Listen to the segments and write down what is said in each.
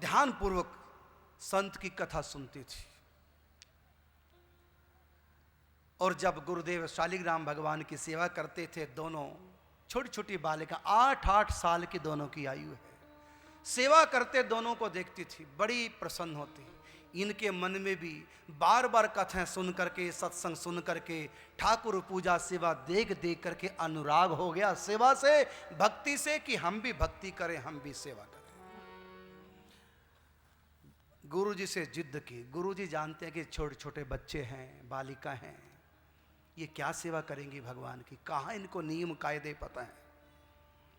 ध्यानपूर्वक संत की कथा सुनती थी। और जब गुरुदेव शालिग्राम भगवान की सेवा करते थे, दोनों छोटी छोटी बालिका 8-8 साल की दोनों की आयु है, सेवा करते दोनों को देखती थी, बड़ी प्रसन्न होती। इनके मन में भी बार बार कथाएं सुन करके, सत्संग सुन करके, ठाकुर पूजा सेवा देख देख करके अनुराग हो गया सेवा से, भक्ति से, कि हम भी भक्ति करें, हम भी सेवा करें। गुरुजी से जिद की। गुरुजी जानते हैं कि छोटे छोटे बच्चे हैं, बालिका हैं, ये क्या सेवा करेंगी भगवान की, कहाँ इनको नियम कायदे पता है।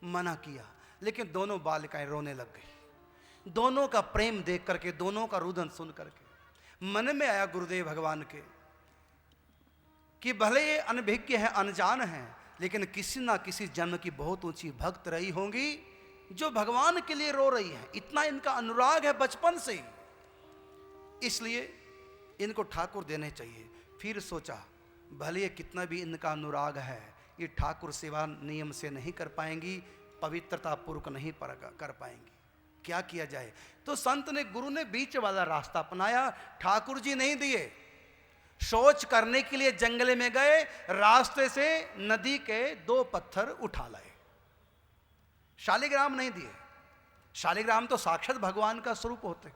मना किया, लेकिन दोनों बालिकाएं रोने लग गई। दोनों का प्रेम देख करके, दोनों का रुदन सुन करके मन में आया गुरुदेव भगवान के कि भले ये अनभिज्ञ है, अनजान है, लेकिन किसी ना किसी जन्म की बहुत ऊंची भक्त रही होंगी जो भगवान के लिए रो रही है। इतना इनका अनुराग है बचपन से ही, इसलिए इनको ठाकुर देने चाहिए। फिर सोचा, भले कितना भी इनका अनुराग है, ये ठाकुर सेवा नियम से नहीं कर पाएंगी, पवित्रता पूर्वक नहीं कर पाएंगी, क्या किया जाए। तो संत ने, गुरु ने बीच वाला रास्ता अपनाया। ठाकुर जी नहीं दिए, शौच करने के लिए जंगल में गए, रास्ते से नदी के 2 पत्थर उठा लाए। शालिग्राम नहीं दिए। शालिग्राम तो साक्षात भगवान का स्वरूप होते।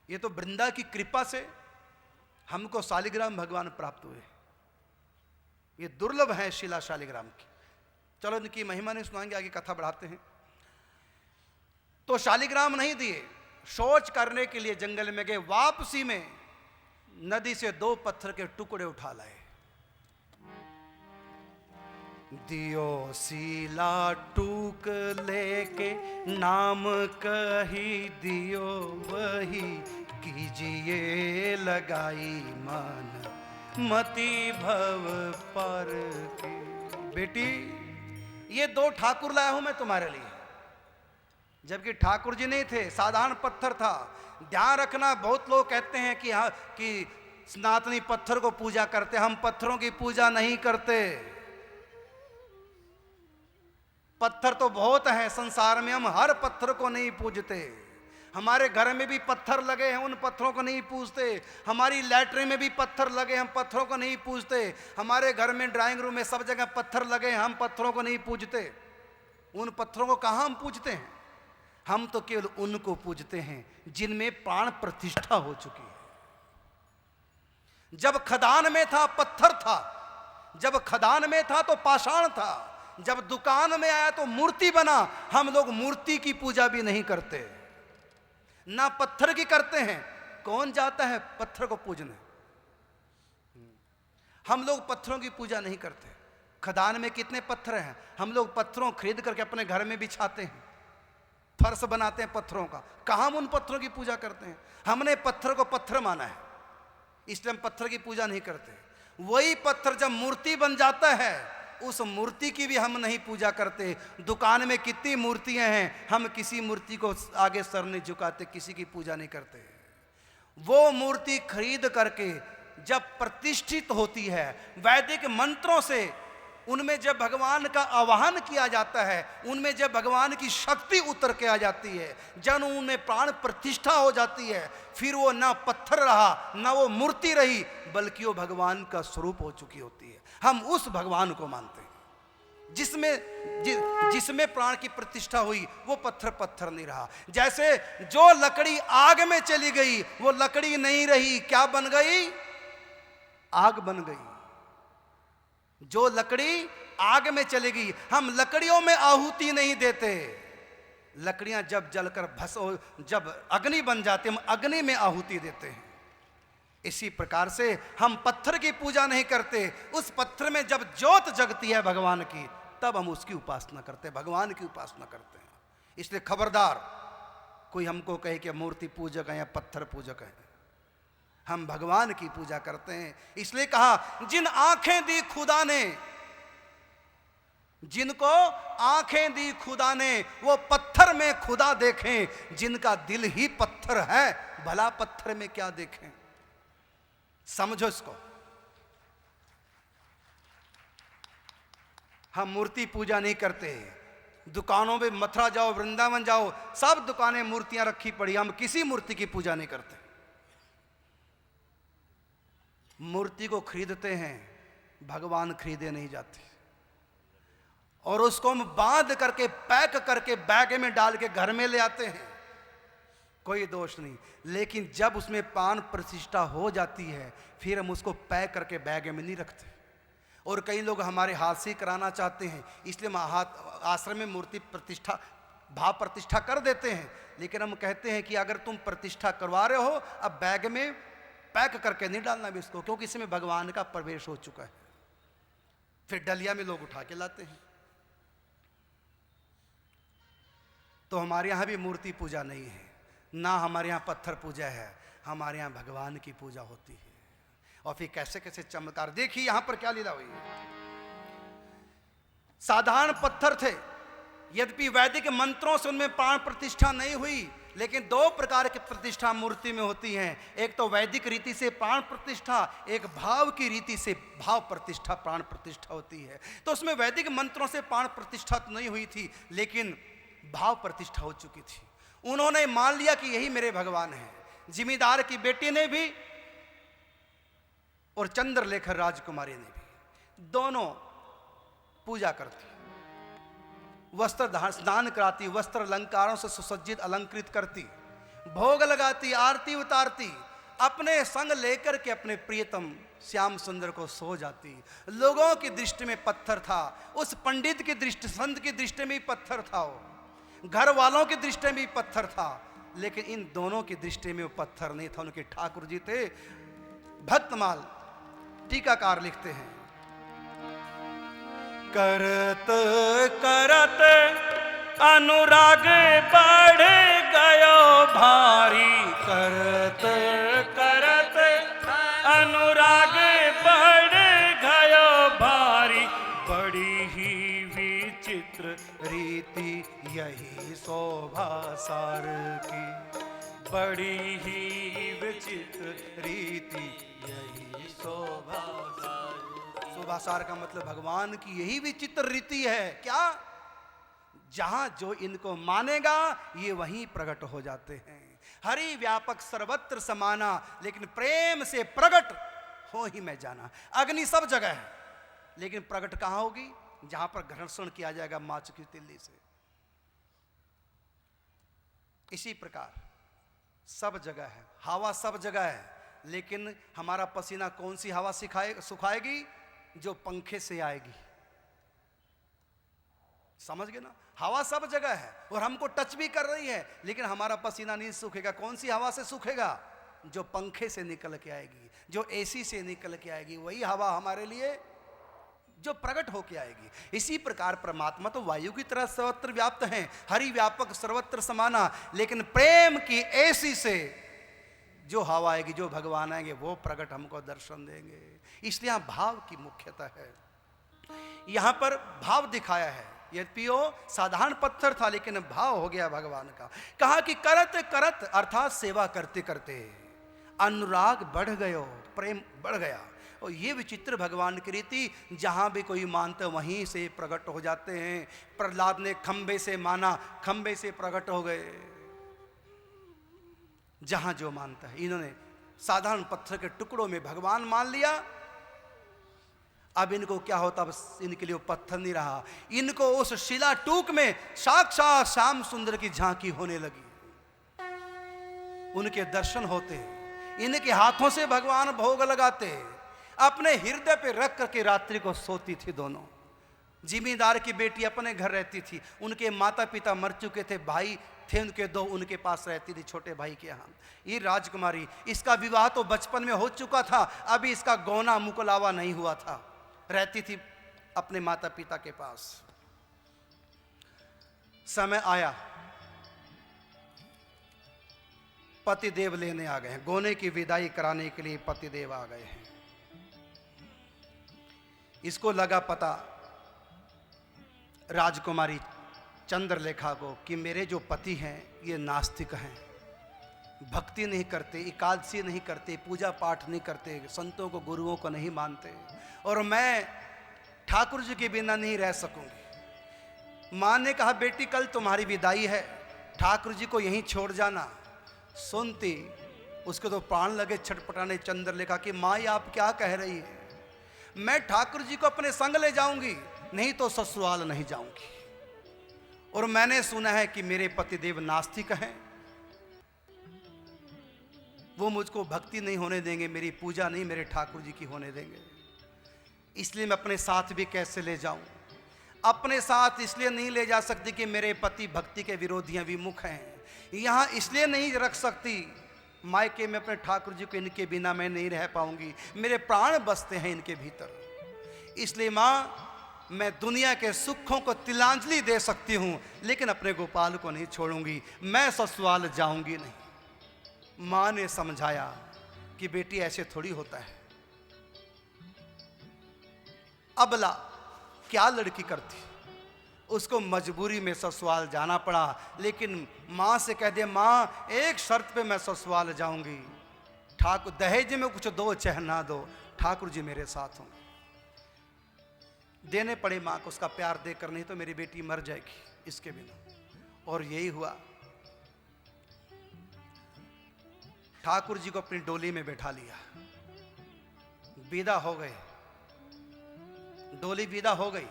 ये तो वृंदा की कृपा से हमको शालिग्राम भगवान प्राप्त हुए। ये दुर्लभ है शिला शालिग्राम की। चलो इनकी महिमा नहीं सुनाएंगे, आगे कथा बढ़ाते हैं। तो शालिग्राम नहीं दिए, शौच करने के लिए जंगल में गए, वापसी में नदी से 2 पत्थर के टुकड़े उठा लाए। दियो सीला टूक लेके नाम कही दियो वही, कीजिए लगाई मन मति भव पर की। बेटी, ये 2 ठाकुर लाया हूं मैं तुम्हारे लिए, जबकि ठाकुर जी नहीं थे, साधारण पत्थर था। ध्यान रखना, बहुत लोग कहते हैं कि हाँ, कि सनातनी पत्थर को पूजा करते, हम पत्थरों की पूजा नहीं करते। पत्थर तो बहुत हैं संसार में, हम हर पत्थर को नहीं पूजते। हमारे घर में भी पत्थर लगे हैं, उन पत्थरों को नहीं पूजते। हमारी लैट्रिन में भी पत्थर लगे, हम पत्थरों को नहीं पूजते। हमारे घर में ड्राइंग रूम में सब जगह पत्थर लगे हैं, हम पत्थरों को नहीं पूजते। उन पत्थरों को कहाँ हम पूजते हैं? हम तो केवल उनको पूजते हैं जिनमें प्राण प्रतिष्ठा हो चुकी है। जब खदान में था पत्थर था, जब खदान में था तो पाषाण था, जब दुकान में आया तो मूर्ति बना। हम लोग मूर्ति की पूजा भी नहीं करते, ना पत्थर की करते हैं। कौन जाता है पत्थर को पूजने? हम लोग पत्थरों की पूजा नहीं करते। खदान में कितने पत्थर हैं, हम लोग पत्थरों खरीद करके अपने घर में बिछाते हैं, फर्श बनाते हैं पत्थरों का। कहाँ हम उन पत्थरों की पूजा करते हैं? हमने पत्थर को पत्थर माना है, इसलिए हम पत्थर की पूजा नहीं करते। वही पत्थर जब मूर्ति बन जाता है, उस मूर्ति की भी हम नहीं पूजा करते। दुकान में कितनी मूर्तियां हैं, हम किसी मूर्ति को आगे सर नहीं झुकाते, किसी की पूजा नहीं करते। वो मूर्ति खरीद करके जब प्रतिष्ठित होती है, वैदिक मंत्रों से उनमें जब भगवान का आवाहन किया जाता है, उनमें जब भगवान की शक्ति उतर के आ जाती है, जब उनमें प्राण प्रतिष्ठा हो जाती है, फिर वो ना पत्थर रहा, ना वो मूर्ति रही, बल्कि वो भगवान का स्वरूप हो चुकी होती है। हम उस भगवान को मानते हैं जिसमें प्राण की प्रतिष्ठा हुई। वो पत्थर पत्थर नहीं रहा। जैसे जो लकड़ी आग में चली गई, वो लकड़ी नहीं रही, क्या बन गई? आग बन गई। जो लकड़ी आग में चली गई, हम लकड़ियों में आहुति नहीं देते। लकड़ियां जब जलकर जब अग्नि बन जाती, हम अग्नि में आहुति देते हैं। इसी प्रकार से हम पत्थर की पूजा नहीं करते। उस पत्थर में जब ज्योत जगती है भगवान की, तब हम उसकी उपासना करते हैं, भगवान की उपासना करते हैं। इसलिए खबरदार, कोई हमको कहे कि मूर्ति पूजक है या पत्थर पूजक है, हम भगवान की पूजा करते हैं। इसलिए कहा, जिन आंखें दी खुदा ने, जिनको आंखें दी खुदा ने, वो पत्थर में खुदा देखें। जिनका दिल ही पत्थर है, भला पत्थर में क्या देखें? समझो इसको। हम मूर्ति पूजा नहीं करते, दुकानों में मथुरा जाओ, वृंदावन जाओ, सब दुकानें मूर्तियां रखी पड़ी, हम किसी मूर्ति की पूजा नहीं करते। मूर्ति को खरीदते हैं, भगवान खरीदे नहीं जाते। और उसको हम बांध करके पैक करके बैग में डाल के घर में ले आते हैं, कोई दोष नहीं। लेकिन जब उसमें प्राण प्रतिष्ठा हो जाती है फिर हम उसको पैक करके बैग में नहीं रखते। और कई लोग हमारे हाथ से कराना चाहते हैं, इसलिए हम हाथ आश्रम में मूर्ति प्रतिष्ठा भाव प्रतिष्ठा कर देते हैं। लेकिन हम कहते हैं कि अगर तुम प्रतिष्ठा करवा रहे हो, अब बैग में पैक करके नहीं डालना भी इसको, क्योंकि इसमें भगवान का प्रवेश हो चुका है। फिर डलिया में लोग उठा के लाते हैं। तो हमारे यहाँ भी मूर्ति पूजा नहीं है, ना हमारे यहाँ पत्थर पूजा है, हमारे यहाँ भगवान की पूजा होती है। और फिर कैसे कैसे चमत्कार, देखिए यहां पर क्या लीला हुई है। साधारण पत्थर थे, यद्यपि वैदिक मंत्रों से उनमें प्राण प्रतिष्ठा नहीं हुई, लेकिन दो प्रकार की प्रतिष्ठा मूर्ति में होती हैं। एक तो वैदिक रीति से प्राण प्रतिष्ठा, एक भाव की रीति से भाव प्रतिष्ठा प्राण प्रतिष्ठा होती है। तो उसमें वैदिक मंत्रों से प्राण प्रतिष्ठा तो नहीं हुई थी, लेकिन भाव प्रतिष्ठा हो चुकी थी। उन्होंने मान लिया कि यही मेरे भगवान हैं। जिमीदार की बेटी ने भी और चंद्रलेखा राजकुमारी ने भी, दोनों पूजा करती, वस्त्र स्नान कराती, वस्त्र अलंकारों से सुसज्जित अलंकृत करती, भोग लगाती, आरती उतारती, अपने संग लेकर के अपने प्रियतम श्याम सुंदर को सो जाती। लोगों की दृष्टि में पत्थर था, उस पंडित की दृष्टि, संत की दृष्टि में भी पत्थर था, वो घर वालों की दृष्टि में भी पत्थर था, लेकिन इन दोनों की दृष्टि में वो पत्थर नहीं था, उनके ठाकुर जी थे। भक्तमाल टीकाकार लिखते हैं, करत करत अनुराग बढ़ गयो भारी, करत करत अनुराग बढ़ गयो भारी, बड़ी ही विचित्र रीति यही शोभा सार की, बड़ी ही विचित्र रीति यही शोभा सार का मतलब भगवान की यही विचित्र रीति है। क्या? जहां जो इनको मानेगा ये वहीं प्रकट हो जाते हैं। हरि व्यापक सर्वत्र समाना, लेकिन प्रेम से प्रकट हो ही मैं जाना। अग्नि सब जगह है, लेकिन प्रकट कहां होगी? जहां पर घर्षण किया जाएगा माच की तिल्ली से। इसी प्रकार सब जगह है, हवा सब जगह है, लेकिन हमारा पसीना कौन सी हवा सुखाएगी? जो पंखे से आएगी। समझ गए ना? हवा सब जगह है और हमको टच भी कर रही है, लेकिन हमारा पसीना नहीं सूखेगा। कौन सी हवा से सूखेगा? जो पंखे से निकल के आएगी, जो एसी से निकल के आएगी, वही हवा हमारे लिए जो प्रकट होके आएगी। इसी प्रकार परमात्मा तो वायु की तरह सर्वत्र व्याप्त हैं, हरि व्यापक सर्वत्र समाना, लेकिन प्रेम की ऐसी से जो हवा आएगी, जो भगवान आएंगे, वो प्रकट हमको दर्शन देंगे। इसलिए यहां भाव की मुख्यता है। यहां पर भाव दिखाया है, यद्यपि वो साधारण पत्थर था, लेकिन भाव हो गया भगवान का। कहा कि करत करत अर्थात सेवा करते करते अनुराग बढ़ गयो, प्रेम बढ़ गया। और ये विचित्र भगवान की रीति, जहां भी कोई मानता वहीं से प्रकट हो जाते हैं। प्रहलाद ने खंबे से माना, खंबे से प्रकट हो गए। जहां जो मानता है, इन्होंने साधारण पत्थर के टुकड़ों में भगवान मान लिया। अब इनको क्या होता? अब इनके लिए वो पत्थर नहीं रहा, इनको उस शिला टूक में साक्षात श्याम सुंदर की झांकी होने लगी। उनके दर्शन होते, इनके हाथों से भगवान भोग लगाते, अपने हृदय पे रख करके रात्रि को सोती थी दोनों। जिमीदार की बेटी अपने घर रहती थी, उनके माता पिता मर चुके थे, भाई थे उनके दो, उनके पास रहती थी छोटे भाई के यहाँ। ये राजकुमारी, इसका विवाह तो बचपन में हो चुका था, अभी इसका गौना मुकलावा नहीं हुआ था, रहती थी अपने माता पिता के पास। समय आया, पतिदेव लेने आ गए हैं, गोने की विदाई कराने के लिए पतिदेव आ गए हैं। इसको लगा पता राजकुमारी चंद्रलेखा को कि मेरे जो पति हैं ये नास्तिक हैं, भक्ति नहीं करते, एकादशी नहीं करते, पूजा पाठ नहीं करते, संतों को गुरुओं को नहीं मानते, और मैं ठाकुर जी के बिना नहीं रह सकूंगी। मां ने कहा बेटी कल तुम्हारी विदाई है, ठाकुर जी को यहीं छोड़ जाना। सुनती उसके तो प्राण लगे छटपटाने। चंद्रलेखा कि माँ ये आप क्या कह रही है, मैं ठाकुर जी को अपने संग ले जाऊंगी, नहीं तो ससुराल नहीं जाऊंगी। और मैंने सुना है कि मेरे पतिदेव नास्तिक हैं, वो मुझको भक्ति नहीं होने देंगे, मेरी पूजा नहीं मेरे ठाकुर जी की होने देंगे। इसलिए मैं अपने साथ भी कैसे ले जाऊं। अपने साथ इसलिए नहीं ले जा सकती कि मेरे पति भक्ति के विरोधियां विमुख हैं। यहां इसलिए नहीं रख सकती, मायके में अपने ठाकुर जी को इनके बिना मैं नहीं रह पाऊंगी, मेरे प्राण बसते हैं इनके भीतर। इसलिए माँ मैं दुनिया के सुखों को तिलांजलि दे सकती हूं, लेकिन अपने गोपाल को नहीं छोड़ूंगी, मैं ससुराल जाऊंगी नहीं। माँ ने समझाया कि बेटी ऐसे थोड़ी होता है। अबला क्या लड़की करती, उसको मजबूरी में ससुराल जाना पड़ा। लेकिन माँ से कह दे माँ एक शर्त पे मैं ससुराल जाऊंगी, ठाकुर दहेज में कुछ दो चाहे ना दो, ठाकुर जी मेरे साथ होंगे। देने पड़े माँ को उसका प्यार देकर, नहीं तो मेरी बेटी मर जाएगी इसके बिना। और यही हुआ। ठाकुर जी को अपनी डोली में बैठा लिया, विदा हो गए। डोली विदा हो गई।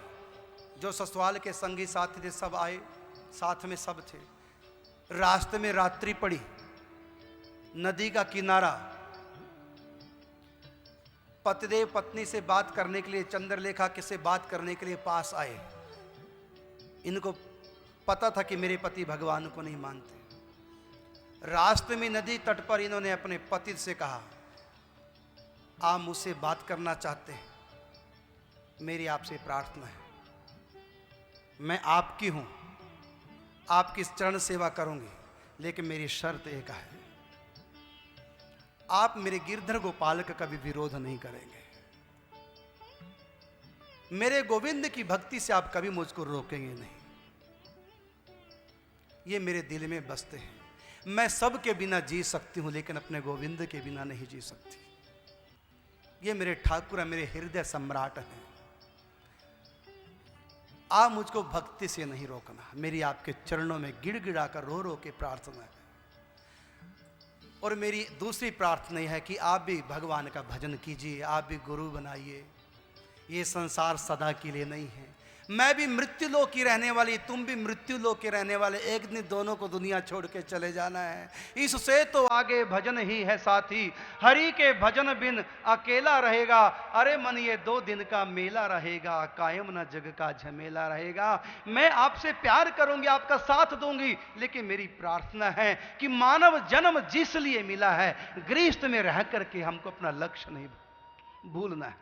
जो ससुराल के संगी साथी थे सब आए, साथ में सब थे। रास्ते में रात्रि पड़ी, नदी का किनारा। पतिदेव पत्नी से बात करने के लिए, चंद्रलेखा के से बात करने के लिए पास आए। इनको पता था कि मेरे पति भगवान को नहीं मानते। रास्ते में नदी तट पर इन्होंने अपने पति से कहा आप मुझसे बात करना चाहते हैं, मेरी आपसे प्रार्थना है, मैं आपकी हूं, आपकी चरण सेवा करूंगी, लेकिन मेरी शर्त एक है, आप मेरे गिरधर गोपाल का कभी विरोध नहीं करेंगे। मेरे गोविंद की भक्ति से आप कभी मुझको रोकेंगे नहीं। ये मेरे दिल में बसते हैं। मैं सबके बिना जी सकती हूं, लेकिन अपने गोविंद के बिना नहीं जी सकती। ये मेरे ठाकुर है, मेरे हृदय सम्राट हैं। आप मुझको भक्ति से नहीं रोकना। मेरी आपके चरणों में गिड़गिड़ा कर रो रो के प्रार्थना है। और मेरी दूसरी प्रार्थना है कि आप भी भगवान का भजन कीजिए, आप भी गुरु बनाइए। ये संसार सदा के लिए नहीं है। मैं भी मृत्यु लोक की रहने वाली, तुम भी मृत्यु लोक के रहने वाले। एक दिन दोनों को दुनिया छोड़ के चले जाना है। इससे तो आगे भजन ही है साथी, हरि के भजन बिन अकेला रहेगा। अरे मन ये 2 दिन का मेला रहेगा, कायम ना जग का झमेला रहेगा। मैं आपसे प्यार करूंगी, आपका साथ दूंगी, लेकिन मेरी प्रार्थना है कि मानव जन्म जिस लिए मिला है, गृहस्थ में रह करके हमको अपना लक्ष्य नहीं भूलना है।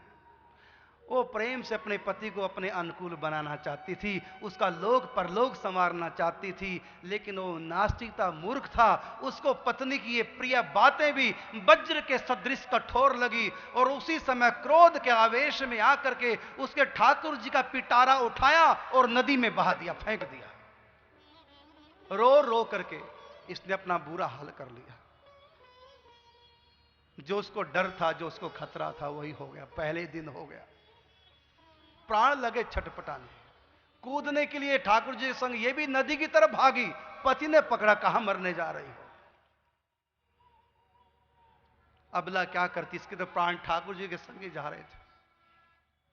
वो प्रेम से अपने पति को अपने अनुकूल बनाना चाहती थी, उसका लोक परलोक संवारना चाहती थी, लेकिन वो नास्तिकता मूर्ख था। उसको पत्नी की ये प्रिय बातें भी वज्र के सदृश कठोर लगी, और उसी समय क्रोध के आवेश में आकर के उसके ठाकुर जी का पिटारा उठाया और नदी में बहा दिया, फेंक दिया। रो रो करके इसने अपना बुरा हाल कर लिया। जो उसको डर था, जो उसको खतरा था, वही हो गया। पहले दिन हो गया। प्राण लगे छटपटाने, कूदने के लिए ठाकुर जी के संग ये भी नदी की तरफ भागी। पति ने पकड़ा, कहां मरने जा रही हो। अबला क्या करती, इसके तो प्राण ठाकुर जी के संग ही जा रहे थे।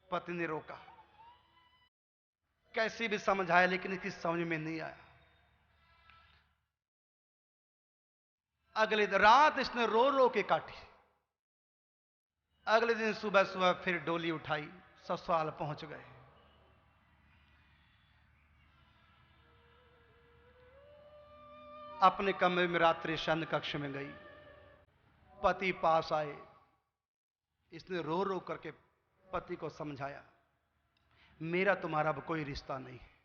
पति ने रोका, कैसे भी समझाया, लेकिन इसकी समझ में नहीं आया। अगले रात इसने रो रो के काटी। अगले दिन सुबह सुबह फिर डोली उठाई, ससुराल पहुंच गए। अपने कमरे में रात्रि शयन कक्ष में गई। पति पास आए। इसने रो रो करके पति को समझाया, मेरा तुम्हारा अब कोई रिश्ता नहीं है।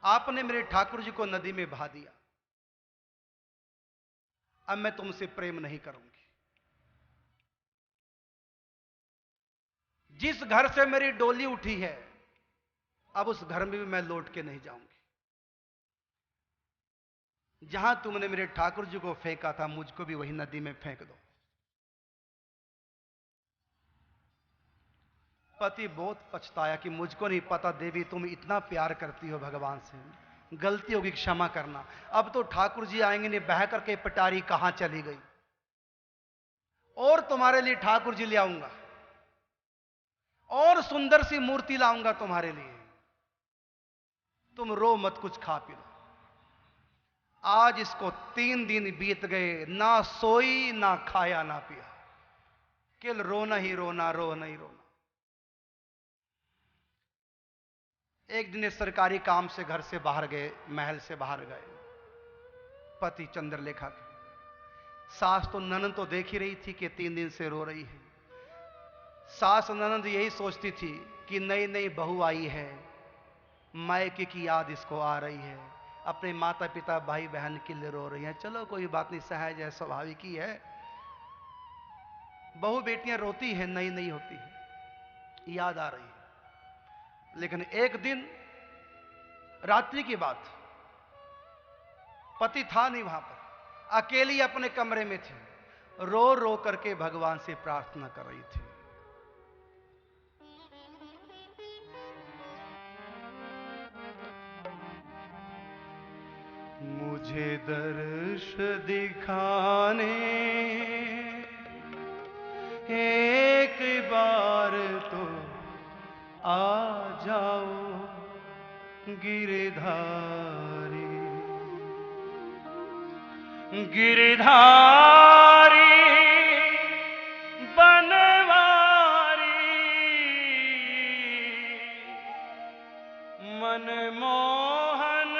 आपने मेरे ठाकुर जी को नदी में बहा दिया, अब मैं तुमसे प्रेम नहीं करूंगी। जिस घर से मेरी डोली उठी है, अब उस घर में भी मैं लौट के नहीं जाऊंगी। जहां तुमने मेरे ठाकुर जी को फेंका था, मुझको भी वही नदी में फेंक दो। पति बहुत पछताया कि मुझको नहीं पता देवी तुम इतना प्यार करती हो भगवान से, गलती होगी क्षमा करना। अब तो ठाकुर जी आएंगे नहीं, बह करके पटारी कहां चली गई, और तुम्हारे लिए ठाकुर जी ले आऊंगा, और सुंदर सी मूर्ति लाऊंगा तुम्हारे लिए, तुम रो मत, कुछ खा पी लो। आज इसको 3 दिन बीत गए, ना सोई ना खाया ना पिया, केवल रोना ही रोना, रोना ही रोना। एक दिन सरकारी काम से घर से बाहर गए, महल से बाहर गए, पति चंद्रलेखा के। सास तो ननद तो देख ही रही थी कि 3 दिन से रो रही है। सास ननद यही सोचती थी कि नई नई बहू आई है, मायके की याद इसको आ रही है, अपने माता पिता भाई बहन के लिए रो रही है। चलो कोई बात नहीं, सहज है, स्वाभाविक ही है, बहू बेटियां रोती हैं, नई नई होती है, याद आ रही है। लेकिन एक दिन रात्रि की बात, पति था नहीं वहां पर, अकेली अपने कमरे में थी, रो रो करके भगवान से प्रार्थना कर रही थी। मुझे दर्श दिखाने एक बार तो आ जाओ गिरधारी, गिरधारी बनवारी, मनमोहन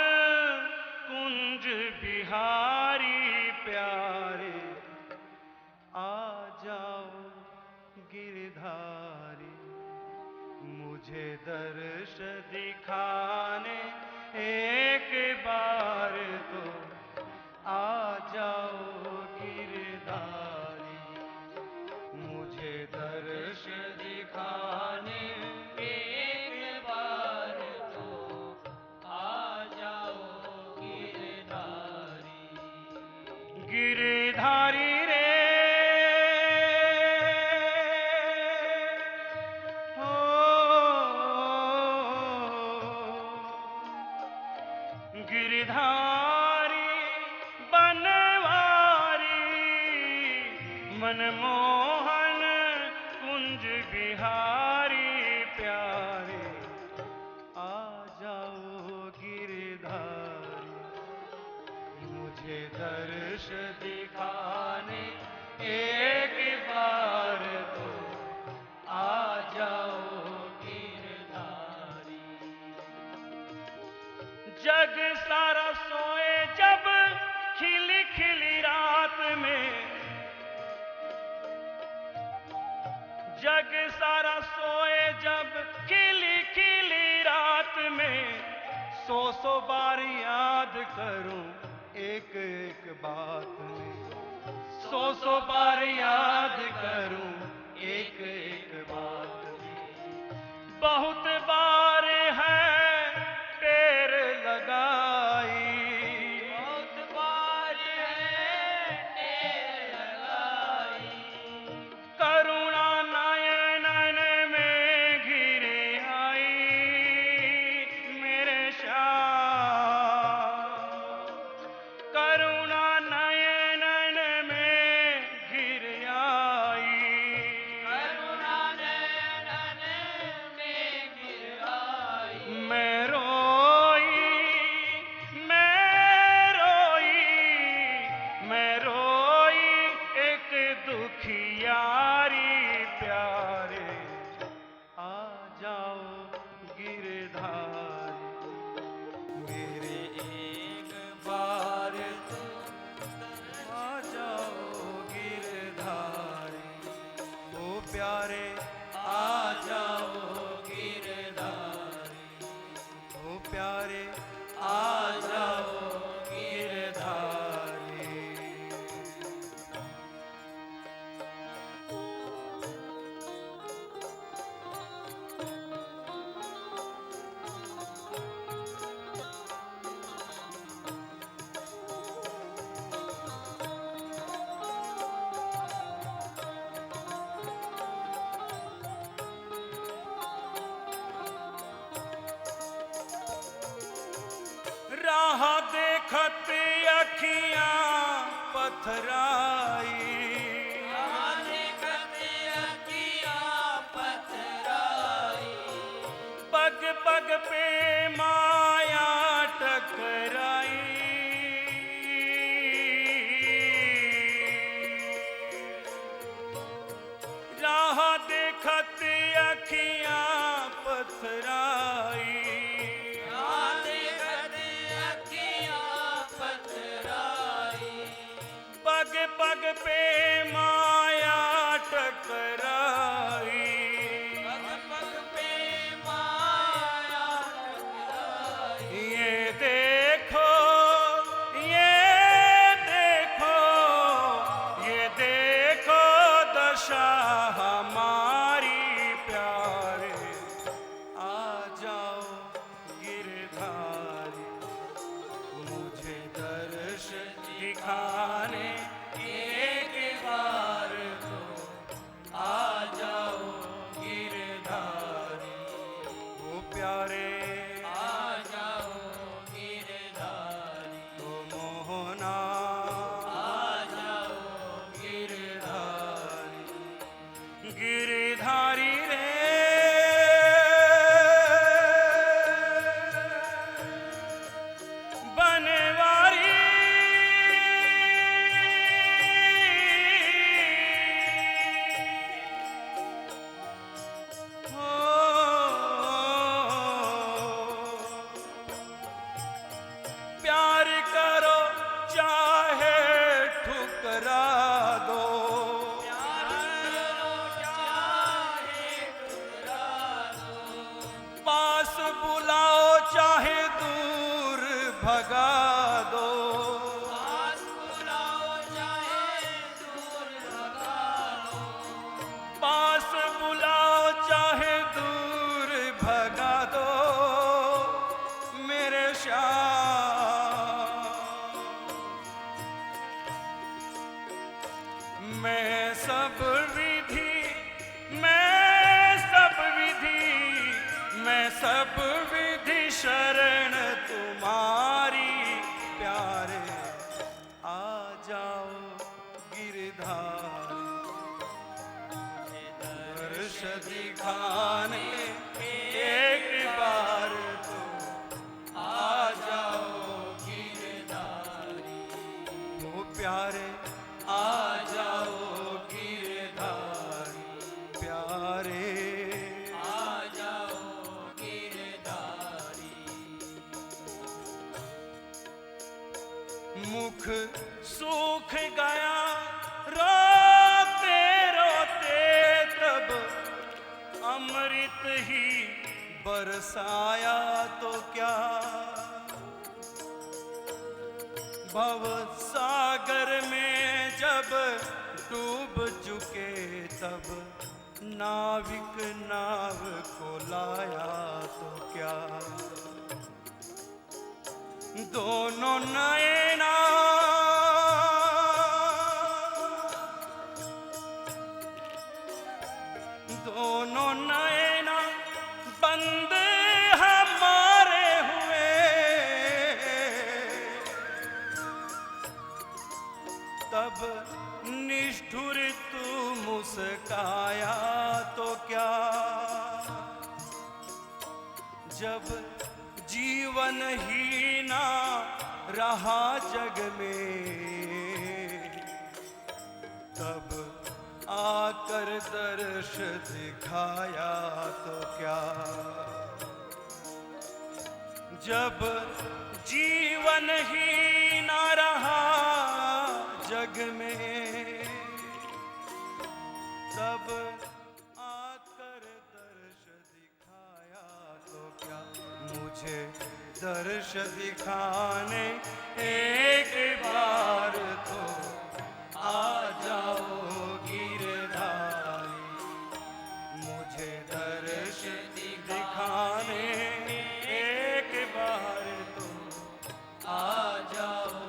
कुंज बिहारी प्यारे, आ जाओ गिरधारी। मुझे दर्श दिखाने एक बार तो आ जाओ गिरधारी, मुझे दर्श दिखाने एक बार तो आ जाओ गिरधारी। गिरधारी रे गिरधारी बनवारी, मनमोहन कुंज बिहारी प्यारे, आ जाओ गिरधारी। मुझे दर्श दिखाने एक बार तो आ जाओ गिरधारी। जग सारा सोए जब खिली खिली रात में, जग सारा सोए जब खिली खिली रात में, 100 बार याद करूं एक एक बात में, 100 बार याद करूं एक एक बात में। बहुत बार है टेर लगाई, बहुत बार है टेर लगाई, करुणा नयन में घिर आई मेरे श्याम, करुणा नयन में घिर आई, करुणा नयन में घिर आई। मैं रोई, मैं रोई, मैं रोई एक दुखियारी प्यारे, आ जाओ गिरधारी। मेरे एक बार तो आ जाओ गिरधारी, ओ प्यारे आ जाओ गिरधारी, ओ प्यारे आ जाओ गिरधारी। राह देखत अखियां पथराई, पग पग पे माया टकराई। राह देखत अखियां पथराई, पग पग पे माया टकराई। ये देखो, ये देखो, ये देखो दशा हमारी प्यारे, आ जाओ गिरधारी, मुझे दर्श दिखाने एक बार तो आ जाओ गिरधारी। ओ प्यारे आ जाओ गिरधारी, ओ मोहना आ जाओ गिरधारी। गिरधारी रे बनवारी, प्यार करो चाहे ठुकरा दो, पास बुलाओ चाहे दूर भगा दो, पास बुलाओ चाहे दूर भगा दो, मेरे श्याम। मैं सब विधि, मैं सब विधि, मैं सब विधि शरण तुम्हारी प्यारे, आ जाओ गिरधारी, दर्श दिखाने एक बार तो आ जाओ गिरधारी। ओ प्यारे आ जाओ गिरधारी, प्यारे आ जाओ गिरधारी। मुख सूख गया रोते रोते, तब अमृत ही बरसाया तो क्या, भव सागर में जब डूब चुके, तब नाविक नाव को लाया तो क्या। दोनों नैना दोनों नैना बंद हमारे हुए, तब निष्ठुर तू मुस्काया तो क्या। जब जीवन ही ना रहा जग में, तब आकर दर्श दिखाया तो क्या। जब जीवन ही ना रहा जग में, तब आकर दर्श दिखाया तो क्या। मुझे दर्श दिखाने एक बार तो आ जाओ गिरधारी, मुझे दर्श दिखाने एक बार तो आ जाओ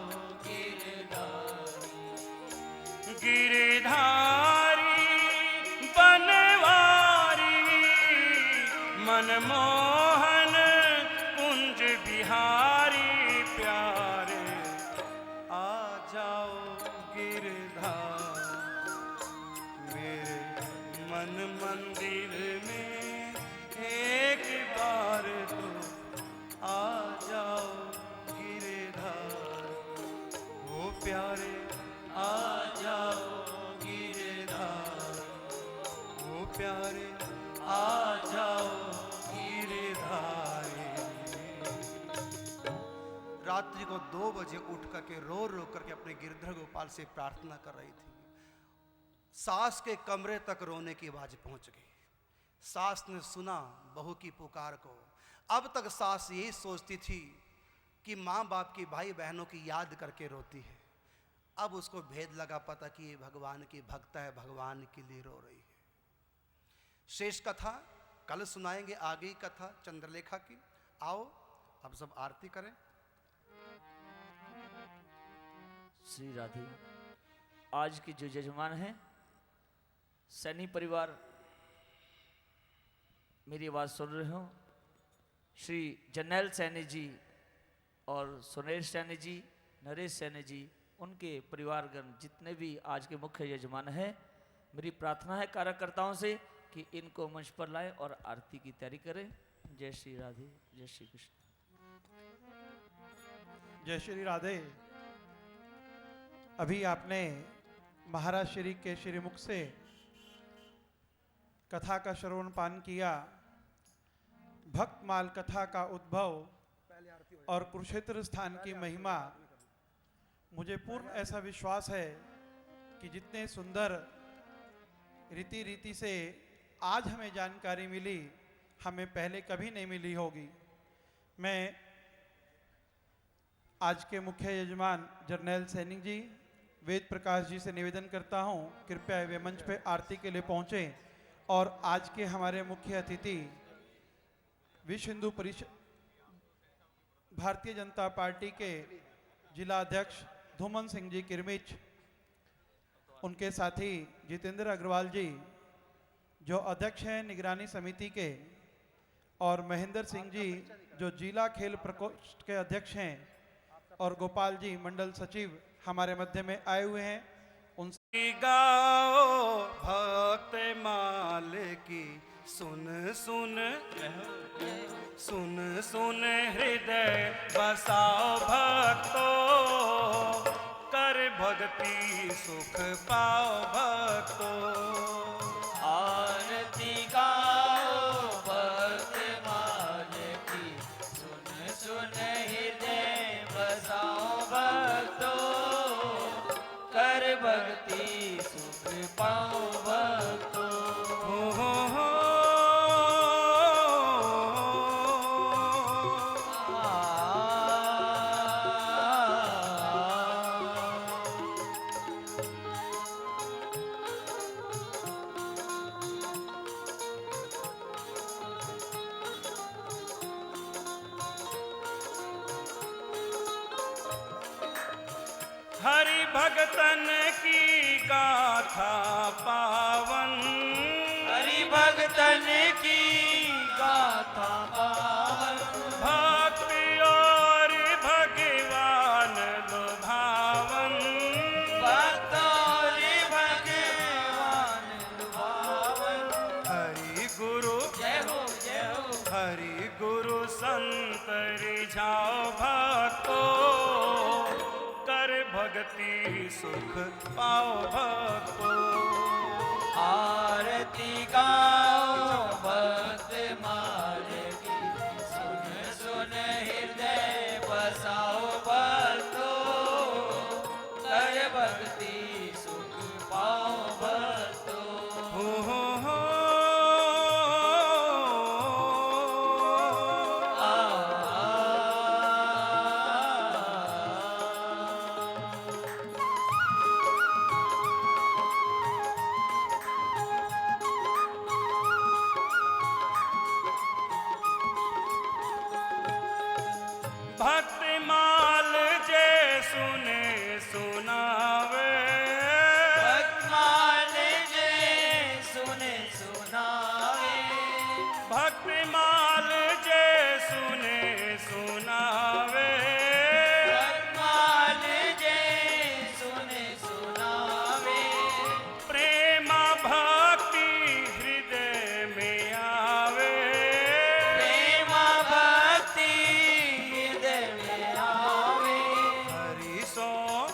गिरधारी। गिरधारी बनवारी, मनमोहन कुंज बिहारी रात्रि को 2 बजे उठ करके रो रो करके अपने गिरधर गोपाल से प्रार्थना कर रही थी। सास के कमरे तक रोने की आवाज पहुंच गई। सास ने सुना बहू की पुकार को। अब तक सास यही सोचती थी कि माँ बाप की, भाई बहनों की याद करके रोती है। अब उसको भेद लगा पता कि ये भगवान की भक्त है, भगवान के लिए रो रही है। शेष कथा कल सुनाएंगे, आगे कथा चंद्रलेखा की। आओ अब सब आरती करें। श्री राधे। आज की जो यजमान हैं सैनी परिवार, मेरी आवाज सुन रहे हो, श्री जरनैल सैनी जी और सुनील सैनी जी, नरेश सैनी जी, उनके परिवारगण जितने भी आज के मुख्य यजमान हैं, मेरी प्रार्थना है कार्यकर्ताओं से कि इनको मंच पर लाएं और आरती की तैयारी करें। जय श्री राधे, जय श्री कृष्ण। जय श्री राधे। अभी आपने महाराज श्री के श्रीमुख से कथा का श्रवण पान किया। भक्तमाल कथा का उद्भव और कुरुक्षेत्र स्थान की महिमा। मुझे पूर्ण ऐसा विश्वास है कि जितने सुंदर रीति से आज हमें जानकारी मिली, हमें पहले कभी नहीं मिली होगी। मैं आज के मुख्य यजमान जरनैल सैनी जी, वेद प्रकाश जी से निवेदन करता हूं, कृपया वे मंच पे आरती के लिए पहुंचे। और आज के हमारे मुख्य अतिथि विश्व हिंदू परिषद भारतीय जनता पार्टी के जिला अध्यक्ष धूमन सिंह जी किरमिच, उनके साथी जितेंद्र अग्रवाल जी जो अध्यक्ष हैं निगरानी समिति के, और महेंद्र सिंह जी जो जिला खेल प्रकोष्ठ के अध्यक्ष हैं, और गोपाल जी मंडल सचिव हमारे मध्य में आए हुए हैं। उनसे गाओ भक्त माल की सुन सुन सुन सुन हृदय बसाओ भक्तो, कर भक्ति सुख पाओ भक्तो। आरती गाओ भक्त माल की, सुन सुन हृदय बसाओ भक्तो, कर भक्ति सुख पाओ भक्तो। हो हरि भगतन की गाथा पावन, हरि भगतन की गाथा पावन, भक्ति और भगवान लुभावन, भक्त और भगवान लुभावन। हरि गुरु जय हो जय हो। हरि गुरु संत रिझाओ भक्तो, कर भक्ति सुख पाओ भक्तो। आरती गाओ भक्त माल की, सुन सुन हृदय बसाओ भक्तो, कर भक्ति सुख पाओ भक्तो। हो भक्त माल जे सुने सुनावे, भक्त माल जे सुने सुनावे, भक्त माल जे सुने सुनावे, भक्त माल जे सुने सुनावे, प्रेमा भक्ति हृदय में आवे, प्रेमा भक्ति हृदय में आवे। हरि सो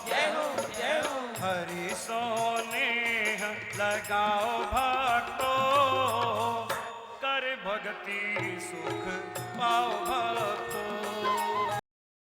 जय हो जय हो। हरि सोने लगाओ भक्तो, कर भक्ति सुख पाओ भक्तो।